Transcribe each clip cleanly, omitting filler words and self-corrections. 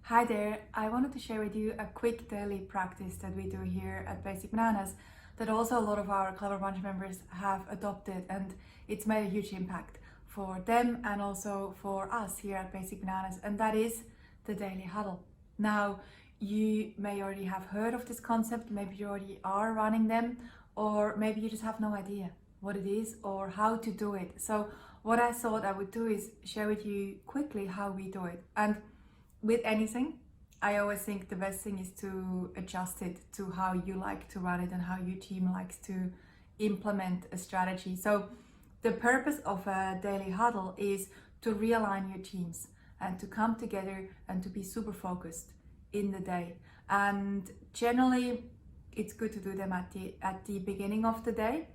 Hi there, I wanted to share with you a quick daily practice that we do here at Basic Bananas that also a lot of our Clever Bunch members have adopted, and it's made a huge impact for them and also for us here at Basic Bananas, and that is the daily huddle. Now, you may already have heard of this concept, maybe you already are running them, or maybe you just have no idea what it is or how to do it. So what I thought I would do is share with you quickly how we do it. And with anything, I always think the best thing is to adjust it to how you like to run it and how your team likes to implement a strategy. So the purpose of a daily huddle is to realign your teams and to come together and to be super focused in the day. And generally, it's good to do them at the beginning of the day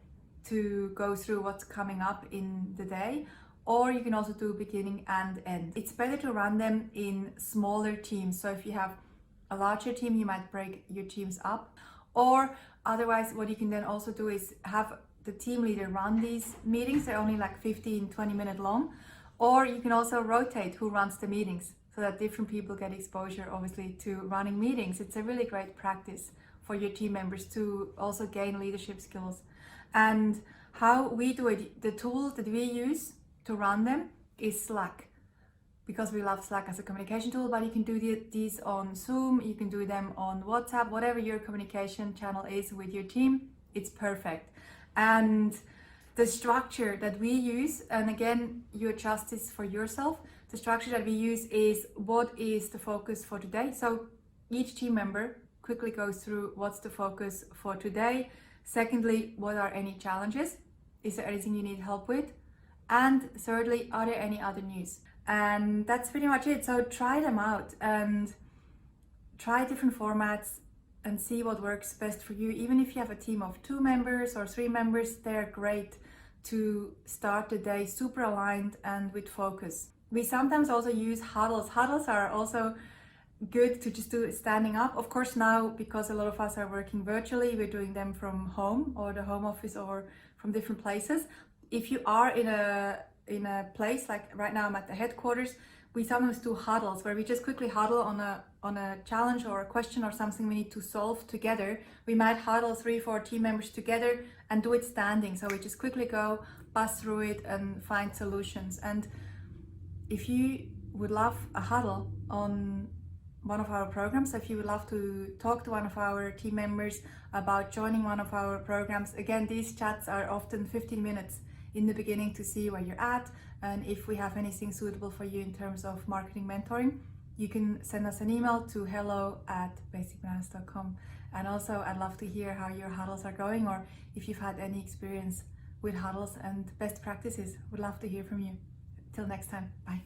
to go through what's coming up in the day, or you can also do beginning and end. It's better to run them in smaller teams. So if you have a larger team, you might break your teams up, or otherwise what you can then also do is have the team leader run these meetings. They're only like 15-20 minutes long, or you can also rotate who runs the meetings so that different people get exposure obviously to running meetings. It's a really great practice for your team members to also gain leadership skills. And how we do it, the tools that we use to run them is Slack, because we love Slack as a communication tool, but you can do these on Zoom, you can do them on WhatsApp, whatever your communication channel is with your team, it's perfect. And the structure that we use, and again, you adjust this for yourself, the structure that we use is what is the focus for today. So each team member quickly goes through what's the focus for today. Secondly, what are any challenges? Is there anything you need help with? And thirdly, are there any other news? And that's pretty much it. So try them out and try different formats and see what works best for you. Even if you have a team of 2 members or 3 members, they're great to start the day super aligned and with focus. We sometimes also use huddles. Huddles are also good to just do standing up. Of course, now, because a lot of us are working virtually, we're doing them from home or the home office or from different places. If you are in a place, like right now I'm at the headquarters, we sometimes do huddles where we just quickly huddle on a challenge or a question or something we need to solve together. We might huddle 3-4 team members together and do it standing. So we just quickly go, bust through it and find solutions. And if you would love a huddle on one of our programs, if you would love to talk to one of our team members about joining one of our programs, again, these chats are often 15 minutes in the beginning to see where you're at, and if we have anything suitable for you in terms of marketing mentoring, you can send us an email to hello@basicbananas.com. And also, I'd love to hear how your huddles are going, or if you've had any experience with huddles and best practices. Would love to hear from you. Till next time, bye.